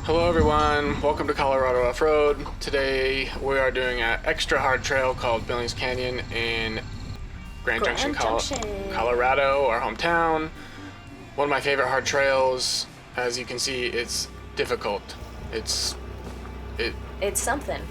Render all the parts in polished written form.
Hello everyone, welcome to Colorado Off-Road. Today we are doing an extra hard trail called Billings Canyon in Grand Junction, Colorado, our hometown. One of my favorite hard trails. As you can see, it's difficult. It's something.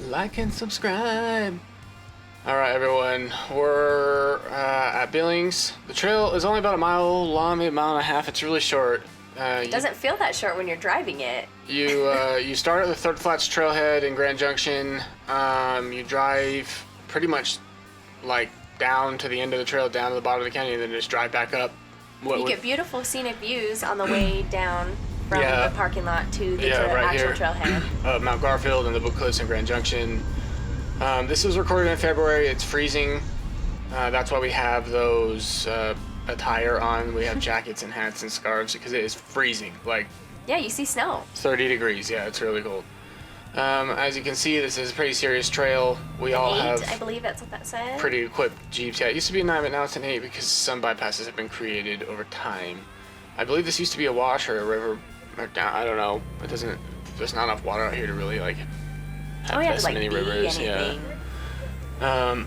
Like and subscribe. Alright everyone, we're at Billings. The trail is only about a mile long, maybe a mile and a half. It's really short. It doesn't feel that short when you're driving it. You start at the Third Flats trailhead in Grand Junction. You drive pretty much like down to the end of the trail, down to the bottom of the canyon, and then just drive back up. You get beautiful scenic views on the way down from the parking lot to the actual trailhead. Mount Garfield and the Book Cliffs in Grand Junction. This was recorded in February. It's freezing. That's why we have those attire on. We have jackets and hats and scarves because it is freezing. Yeah, you see snow. 30 degrees. Yeah, it's really cold. As you can see, this is a pretty serious trail. We all have, I believe that's what that said. Pretty equipped Jeeps. Yeah, it used to be a 9, but now it's an 8 because some bypasses have been created over time. I believe this used to be a wash or a river. I don't know. There's not enough water out here to really have this many rivers. Anything. Yeah.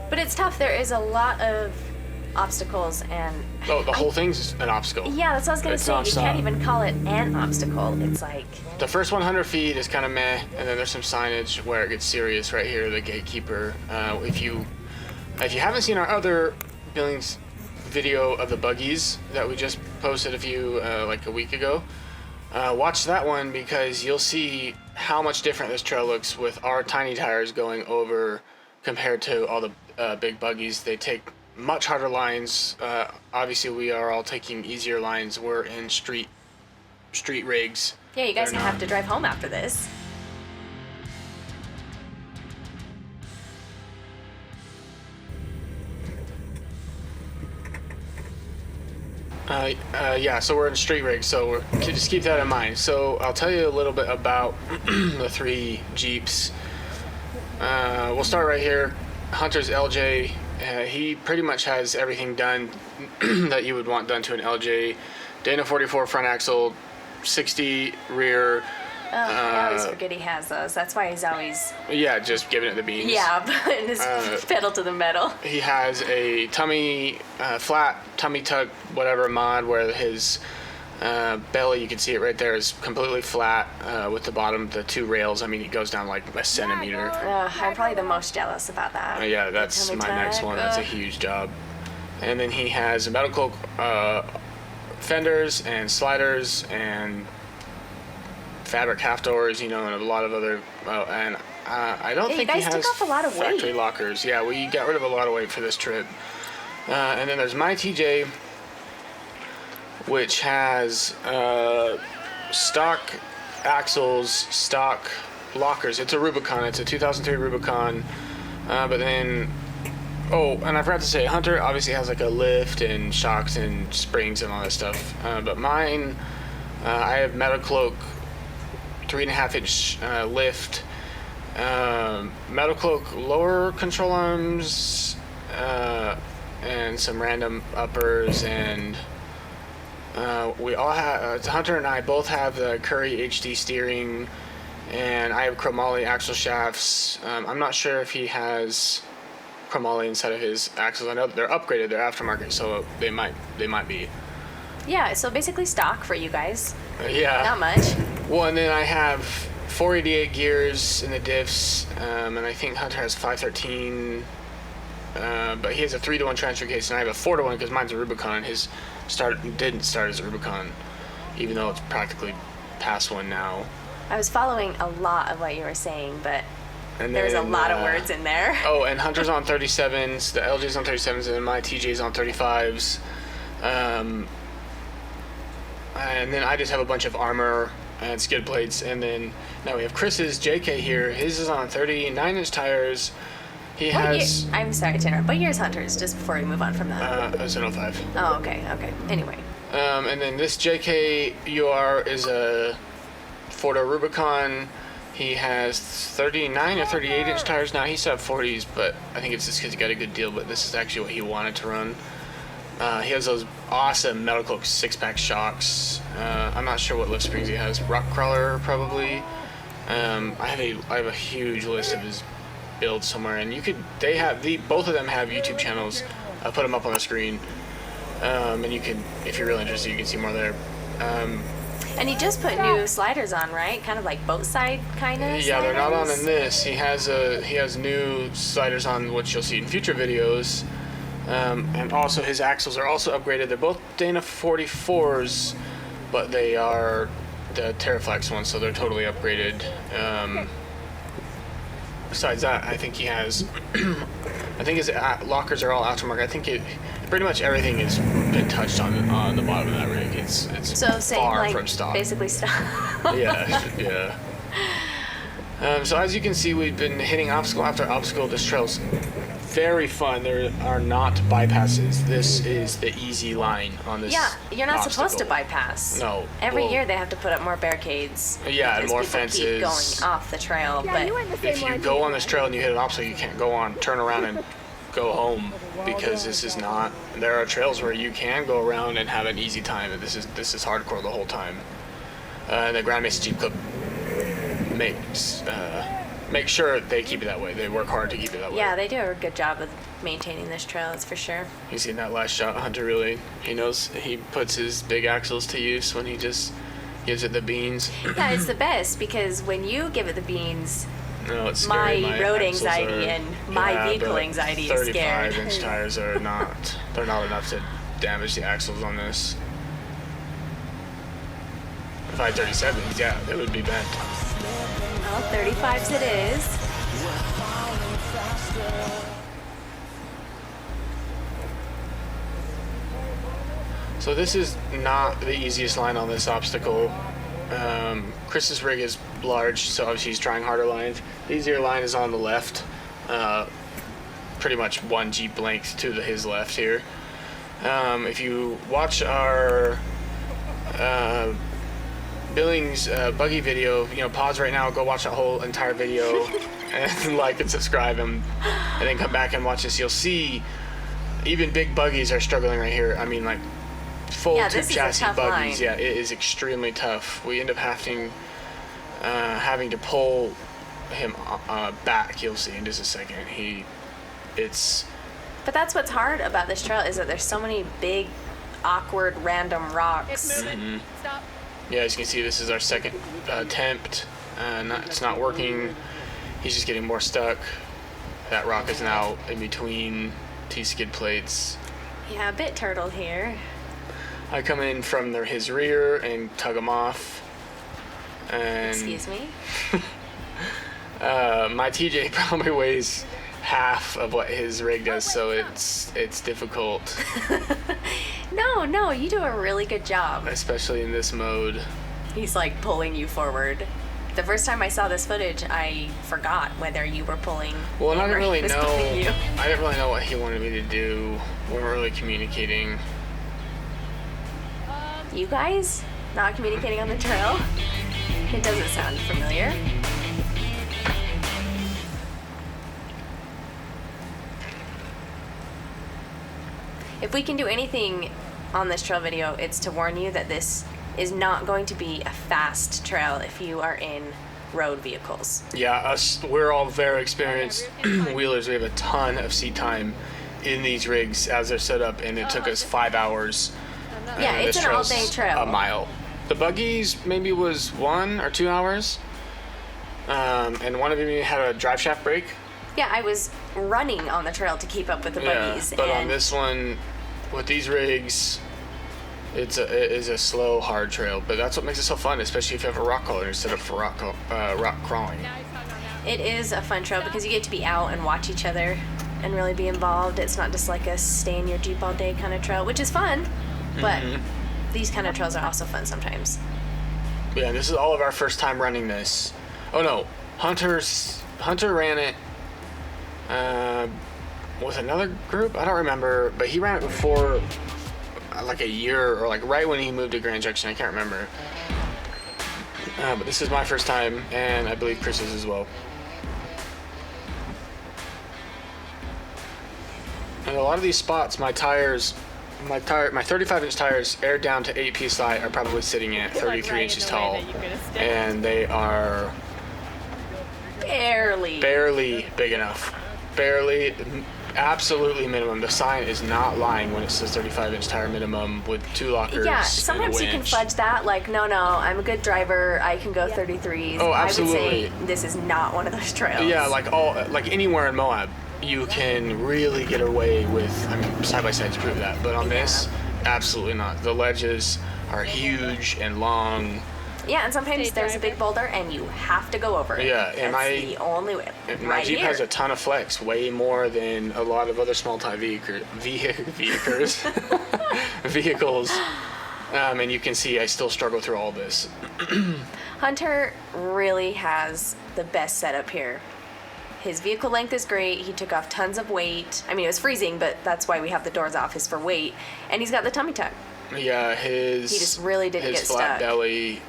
But it's tough. There is a lot of obstacles and. Oh, the whole thing's an obstacle. Yeah, that's what I was gonna say. Non-stop. You can't even call it an obstacle. It's like. The first 100 feet is kind of meh, and then there's some signage where it gets serious right here. The gatekeeper. If you haven't seen our other Billings video of the buggies that we just posted a week ago, watch that one because you'll see how much different this trail looks with our tiny tires going over compared to all the big buggies. They take much harder lines. Obviously we are all taking easier lines. We're in street rigs. Yeah, you guys have to drive home after this. So we're in street rigs, so just keep that in mind. So I'll tell you a little bit about the 3 Jeeps. We'll start right here. Hunter's LJ, he pretty much has everything done that you would want done to an LJ. Dana 44 front axle, 60 rear. I always forget he has those. That's why he's always... Yeah, just giving it the beans. Yeah, putting his pedal to the metal. He has a flat tummy tuck, whatever mod, where his belly, you can see it right there, is completely flat with the bottom, the 2 rails. I mean, he goes down like a centimeter. I'm probably the most jealous about that. Yeah, that's my next one. That's a huge job. And then he has metal cloak fenders and sliders and fabric half doors, and a lot of other, I don't think he has took off a lot of factory weight. lockers. Yeah, we got rid of a lot of weight for this trip. And then there's my TJ, which has stock axles, stock lockers. It's a Rubicon. It's a 2003 Rubicon. But then, and I forgot to say, Hunter obviously has like a lift and shocks and springs and all that stuff. But mine, I have metal cloak 3.5 inch lift, metal cloak lower control arms, and some random uppers, and we all have, Hunter and I both have the Curry HD steering, and I have chromoly axle shafts. I'm not sure if he has chromoly inside of his axles. I know they're upgraded, they're aftermarket, so they might be. Yeah, so basically stock for you guys. Yeah. Not much. Well, and then I have 488 gears in the diffs, and I think Hunter has 513, but he has a 3-to-1 transfer case, and I have a 4-to-1 because mine's a Rubicon. His didn't start as a Rubicon, even though it's practically past one now. I was following a lot of what you were saying, but there's a lot of words in there. Oh, and Hunter's on 37s, the LJ's on 37s, and then my TJ's on 35s. And then I just have a bunch of armor and skid plates, and then now we have Chris's JK here. His is on 39-inch tires, He has. I'm sorry to interrupt. What year is Hunters? Just before we move on from that. It's an 05. Oh, okay. Anyway. And then this JKUR is a 4-door Rubicon. He has 39 or 38 inch tires now. He used to have 40s, but I think it's just because he got a good deal. But this is actually what he wanted to run. He has those awesome Metal Cloak 6-pack shocks. I'm not sure what lift springs he has. Rock Crawler probably. I have a huge list of his builds somewhere, and both of them have YouTube channels. I'll put them up on the screen, and you can, if you're really interested, you can see more there. And he just put new sliders on, right? Kind of like boat side kind of. Yeah, they're not on sliders? in this. He has new sliders on, which you'll see in future videos. And also his axles are also upgraded. They're both Dana 44s, but they are the Terraflex ones, so they're totally upgraded. Besides that, I think he has. I think his lockers are all aftermarket. I think pretty much everything has been touched on the bottom of that rig. It's so far from stock. Basically stock. Yeah. So as you can see, we've been hitting obstacle after obstacle. This trail's very fun. There are not bypasses. This is the easy line on this. Yeah, you're not obstacle. supposed to bypass. No. Every year they have to put up more barricades. Yeah, and more people fences. Keep going off the trail, but If you go on this trail and you hit an obstacle, you can't go on, turn around and go home, because this is not. There are trails where you can go around and have an easy time, and this is hardcore the whole time. The Grand Mesa Jeep Club make sure they keep it that way. They work hard to keep it that way. yeah, they do a good job of maintaining this trail. That's for sure. You see in that last shot, Hunter really, he puts his big axles to use when he just gives it the beans. Yeah, it's the best because when you give it the beans, No, it's scary. my road axles anxiety and my vehicle but anxiety is scared. 35-inch tires are not. They're not enough to damage the axles on this. If I had 37s, yeah, they would be bent. Well, 35s it is. So this is not the easiest line on this obstacle. Chris's rig is large, so obviously he's trying harder lines. The easier line is on the left. Pretty much one Jeep length to his left here. If you watch our Billings buggy video, pause right now, go watch that whole entire video, and like and subscribe, and then come back and watch this. You'll see even big buggies are struggling right here. I mean, like full tube this is a chassis tough buggies. line. Yeah, it is extremely tough. We end up having to pull him back. You'll see in just a second. But that's what's hard about this trail is that there's so many big, awkward, random rocks. Mm-hmm. Stop. Yeah, as you can see, this is our second attempt. It's not working. He's just getting more stuck. That rock is now in between two skid plates. Yeah, a bit turtle here. I come in from his rear and tug him off. And Excuse me? my TJ probably weighs half of what his rig does, so it's difficult. No, you do a really good job. Especially in this mode. He's like pulling you forward. The first time I saw this footage, I forgot whether you were pulling. Well, and I didn't or really he was know. pulling you. I didn't really know what he wanted me to do. We weren't really communicating. You guys not communicating on the trail? It doesn't sound familiar. If we can do anything on this trail video, it's to warn you that this is not going to be a fast trail if you are in road vehicles. Yeah, we're all very experienced wheelers. We have a ton of seat time in these rigs as they're set up, and it took us 5 hours. Yeah, and it's this an trail's all-day trail. A mile. The buggies maybe was 1 or 2 hours, and one of them had a drive shaft brake. Yeah, I was running on the trail to keep up with the buggies. But on and this one, with these rigs, it is a slow, hard trail. But that's what makes it so fun, especially if you have a rock crawler instead of rock crawling. it is a fun trail because you get to be out and watch each other and really be involved. It's not just like a stay in your Jeep all day kind of trail, which is fun, but these kind of trails are also fun sometimes. Yeah, this is all of our first time running this. Oh no, Hunter ran it With another group. I don't remember, but he ran it before, like a year or like right when he moved to Grand Junction. I can't remember. But this is my first time, and I believe Chris's as well. And a lot of these spots, my 35-inch tires, aired down to 8 psi, are probably sitting at 33 inches tall, and they are barely big enough. Barely, absolutely minimum. The sign is not lying when it says 35-inch tire minimum with 2 lockers. Yeah, sometimes you can fudge that. Like, no, I'm a good driver. I can go 33s. Oh, absolutely. I would say this is not one of those trails. Yeah, like anywhere in Moab, you can really get away with. I mean, side-by-sides prove that, but on this, absolutely not. The ledges are huge and long. Yeah, and sometimes there's a big boulder and you have to go over it. Yeah, and that's the only way. My Jeep has a ton of flex, way more than a lot of other small time vehicles. And you can see I still struggle through all this. Hunter really has the best setup here. His vehicle length is great. He took off tons of weight. I mean, it was freezing, but that's why we have the doors off, is for weight. And he's got the tummy tuck. Yeah, he just really didn't get flat stuck. belly.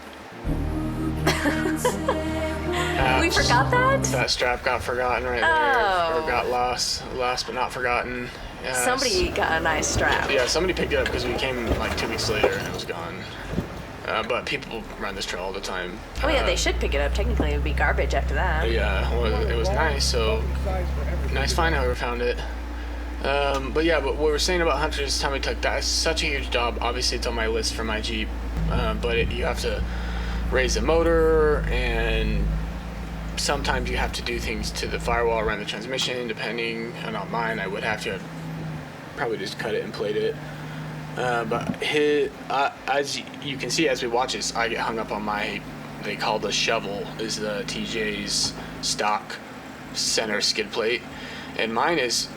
We forgot that? That strap got forgotten right there. Or got lost but not forgotten. Yeah, somebody got a nice strap. Yeah, somebody picked it up because we came like 2 weeks later and it was gone. But people run this trail all the time. Oh yeah, they should pick it up. Technically, it would be garbage after that. Yeah, well, it was nice. So nice find, whoever found it. But what we were saying about Hunter's tummy tuck, that's such a huge job. Obviously, it's on my list for my Jeep, but you have to raise the motor, and sometimes you have to do things to the firewall around the transmission. Depending on mine, I would have to probably just cut it and plate it. But as you can see as we watch this, I get hung up on they call the shovel, is the TJ's stock center skid plate, and mine is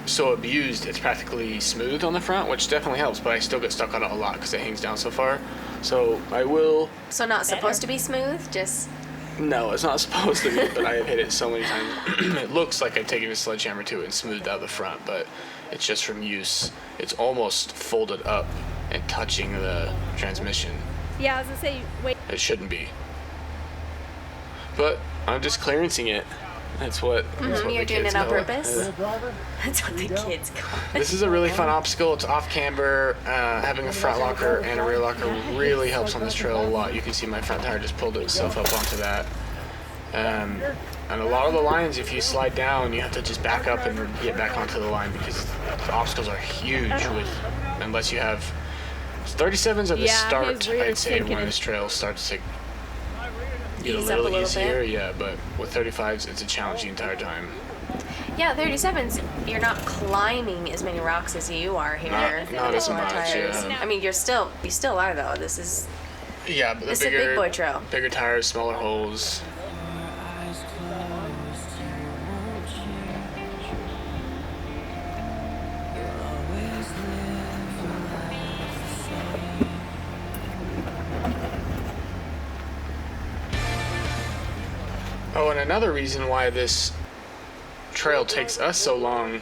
so abused it's practically smooth on the front, which definitely helps, but I still get stuck on it a lot because it hangs down so far. So I will. So not supposed to be smooth, just. No, it's not supposed to be, but I have hit it so many times. It looks like I've taken a sledgehammer to it and smoothed out the front, but it's just from use. It's almost folded up and touching the transmission. Yeah, I was gonna say, wait. It shouldn't be. But I'm just clearancing it. That's what. That's what You're the doing kids it on call purpose. That's what the kids call it. This is a really fun obstacle. It's off camber. Having a front locker and a rear locker really helps on this trail a lot. You can see my front tire just pulled itself up onto that. And a lot of the lines, if you slide down, you have to just back up and get back onto the line because the obstacles are huge. Unless you have 37s are the start, I'd say, when this trail starts to get a little easier. Yeah, but with 35s, it's a challenge the entire time. Yeah, 37s, you're not climbing as many rocks as you are here. Not as much. Tires. Yeah. I mean, you still are though. This is. Yeah, but It's a big boy trail. Bigger tires, smaller holes. Oh, and another reason why this trail takes us so long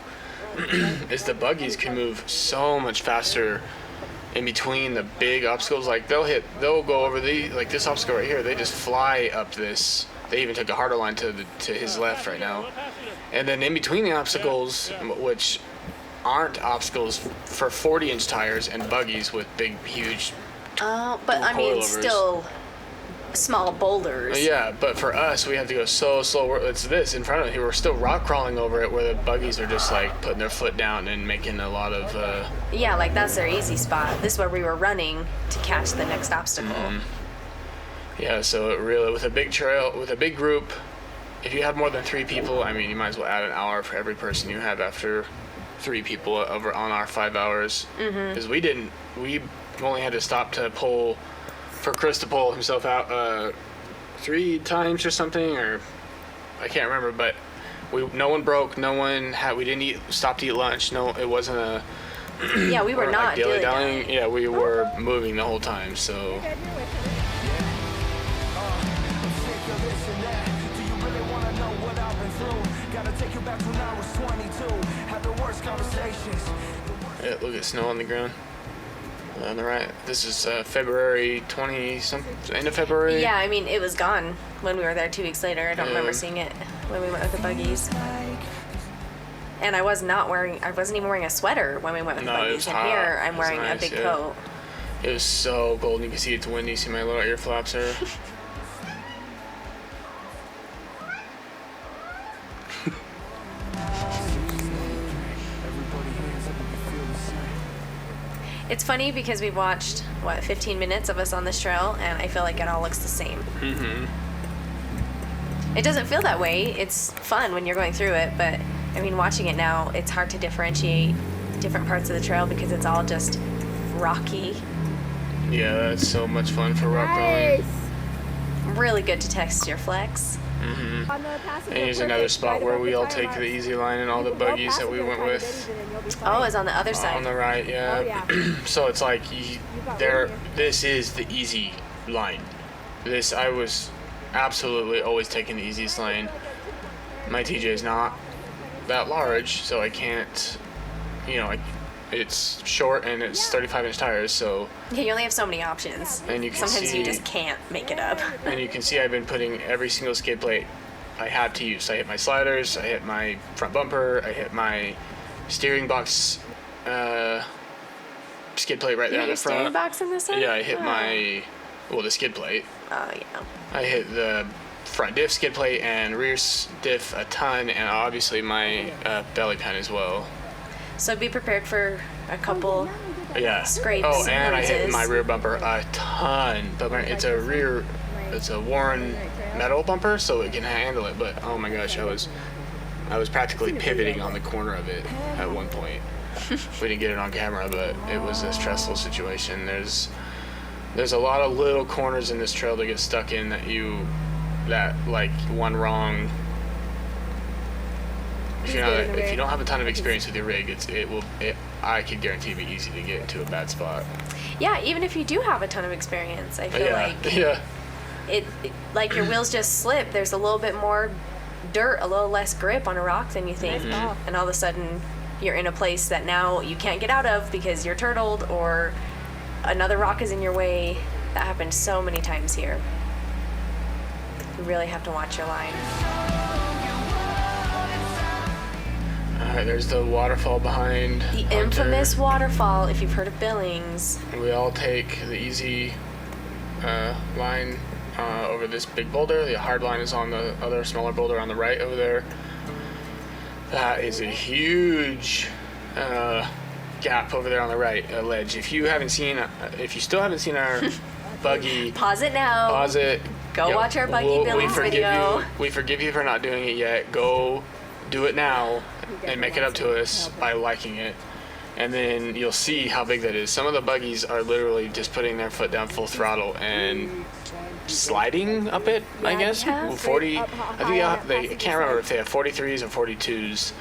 is the buggies can move so much faster in between the big obstacles. Like they'll go over this obstacle right here. They just fly up this. They even took a harder line to his left right now. And then in between the obstacles, which aren't obstacles for 40-inch tires and buggies with big, huge. Oh, but I mean, still small boulders. Yeah, but for us, we have to go so slow. It's this in front of it. We're still rock crawling over it, where the buggies are just like putting their foot down and making a lot of. Yeah, like that's their easy spot. This is where we were running to catch the next obstacle. Mm-hmm. Yeah, so it really, with a big trail, with a big group, if you have more than 3 people, I mean, you might as well add an hour for every person you have after 3 people over on our 5 hours. Because we only had to stop to pull. For Chris to pull himself out 3 times or something, or I can't remember, but no one broke, we didn't stop to eat lunch. No, it wasn't a. Yeah, we were not dilly-dallying. Yeah, we were moving the whole time. So. Do you really wanna know what I've been through? Gotta take you back to when I was Yeah, look at snow on the ground. On the right. This is February 20 something, end of February. Yeah, I mean, it was gone when we were there 2 weeks later. I don't remember seeing it when we went with the buggies. And I wasn't even wearing a sweater when we went with the No, it buggies. was And hot. here I'm It was wearing nice, a big yeah. coat. It was so cold. You can see it's windy. See my little ear flaps are. It's funny because we've watched, 15 minutes of us on this trail, and I feel like it all looks the same. Mm-hmm. It doesn't feel that way. It's fun when you're going through it, but I mean, watching it now, it's hard to differentiate different parts of the trail because it's all just rocky. Yeah, that's so much fun for rock crawling. Really good to text your flex. Mm-hmm. And here's another spot where we all take the easy line and all the buggies that we went with. Oh, it's on the other side. On the right, yeah. So it's like this is the easy line. I was absolutely always taking the easiest line. My TJ is not that large, so I can't, it's short and it's 35-inch tires, so. Yeah, you only have so many options. And you can Sometimes see, you just can't make it up. And you can see I've been putting every single skid plate I have to use. I hit my sliders, I hit my front bumper, I hit my steering box skid plate right there on the front. Steering box in this one? Yeah, I hit the skid plate. Oh, yeah. I hit the front diff skid plate and rear diff a ton, and obviously my belly pan as well. So be prepared for a couple scrapes. Oh, and I hit bruises. my rear bumper a ton. But it's a worn metal bumper, so it can handle it. But oh my gosh, I was practically pivoting on the corner of it at one point. We didn't get it on camera, but it was a stressful situation. There's a lot of little corners in this trail to get stuck in that like one wrong. If you don't have a ton of experience with your rig, I could guarantee it'd be easy to get into a bad spot. Yeah, even if you do have a ton of experience, I feel like it like your wheels just slip. There's a little bit more dirt, a little less grip on a rock than you think, and all of a sudden you're in a place that now you can't get out of because you're turtled or another rock is in your way. That happened so many times here. You really have to watch your line. Alright, there's the waterfall behind. The infamous waterfall, if you've heard of Billings. We all take the easy line over this big boulder. The hard line is on the other smaller boulder on the right over there. That is a huge gap over there on the right, a ledge. If you still haven't seen our buggy, pause it now. Pause it. Go watch our buggy Billings video. We forgive you for not doing it yet. Go do it now and make it up to us by liking it. And then you'll see how big that is. Some of the buggies are literally just putting their foot down full throttle and sliding up it, I guess. 40, I can't remember if they have 43s or 42s,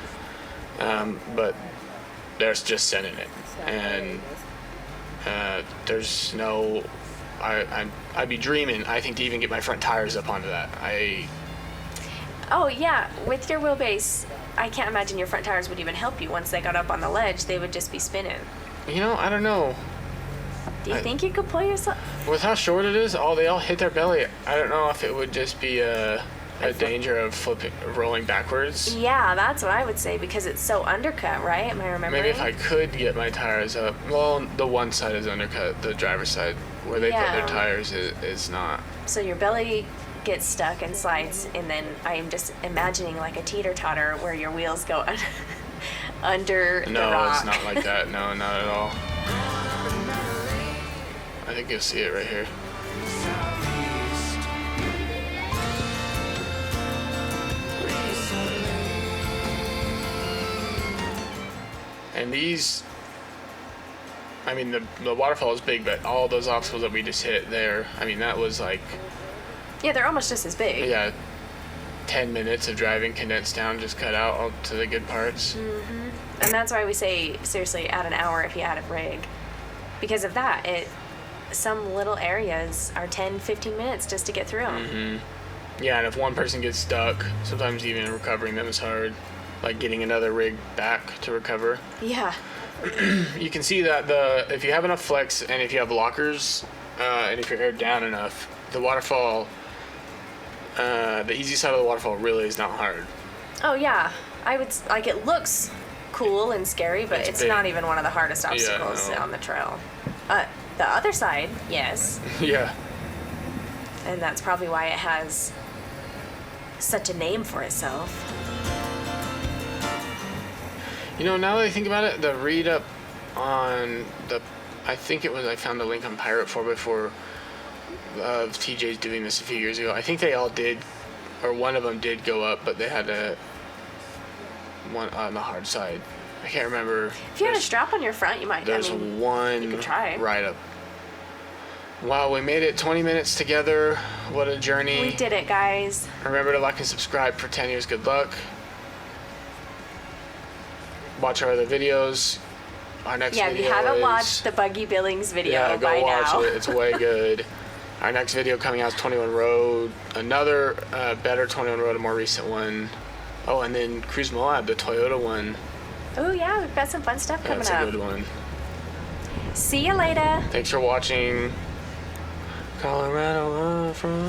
but they're just sending it. And there's no, I'd be dreaming, I think, to even get my front tires up onto that. Oh yeah, with your wheelbase, I can't imagine your front tires would even help you once they got up on the ledge. They would just be spinning. I don't know. Do you think you could pull yourself? With how short it is, they all hit their belly. I don't know if it would just be a danger of rolling backwards. Yeah, that's what I would say because it's so undercut, right? Am I remembering? Maybe if I could get my tires up. Well, the one side is undercut, the driver's side, where they put their tires is not. So your belly gets stuck and slides, and then I am just imagining like a teeter-totter where your wheels go under the rock. No, it's not like that. No, not at all. I think you'll see it right here. And these, I mean, the waterfall is big, but all those obstacles that we just hit there, I mean, that was like... Yeah, they're almost just as big. Yeah, 10 minutes of driving condensed down, just cut out all to the good parts. Mm-hmm. And that's why we say, seriously, add an hour if you add a rig. Because of that, some little areas are 10, 15 minutes just to get through them. Mm-hmm. Yeah, and if one person gets stuck, sometimes even recovering them is hard. like getting another rig back to recover. Yeah. You can see that if you have enough flex and if you have lockers, and if you're aired down enough, the waterfall, the easy side of the waterfall really is not hard. Oh yeah, I would like it looks cool and scary, but it's big. not even one of the hardest obstacles no. on the trail. The other side, yes, Yeah. and that's probably why it has such a name for itself. You know, now that I think about it, the read up on I found the link on Pirate 4x4 of TJ's doing this a few years ago. I think they all did, or one of them did go up, but they had one on the hard side. I can't remember. If you had a strap on your front, you might. There's one you could try. ride up. Wow, we made it 20 minutes together. What a journey. We did it, guys. Remember to like and subscribe for 10 years. Good luck. Watch our other videos. Our next video if you haven't watched the Buggy Billings video go by watch now. it. It's way good. Our next video coming out is 21 Road. Another better 21 Road, a more recent one. Oh, and then Cruise Moab, the Toyota one. Oh yeah, we've got some fun stuff coming That's up. a good one. See you later. Thanks for watching. Colorado from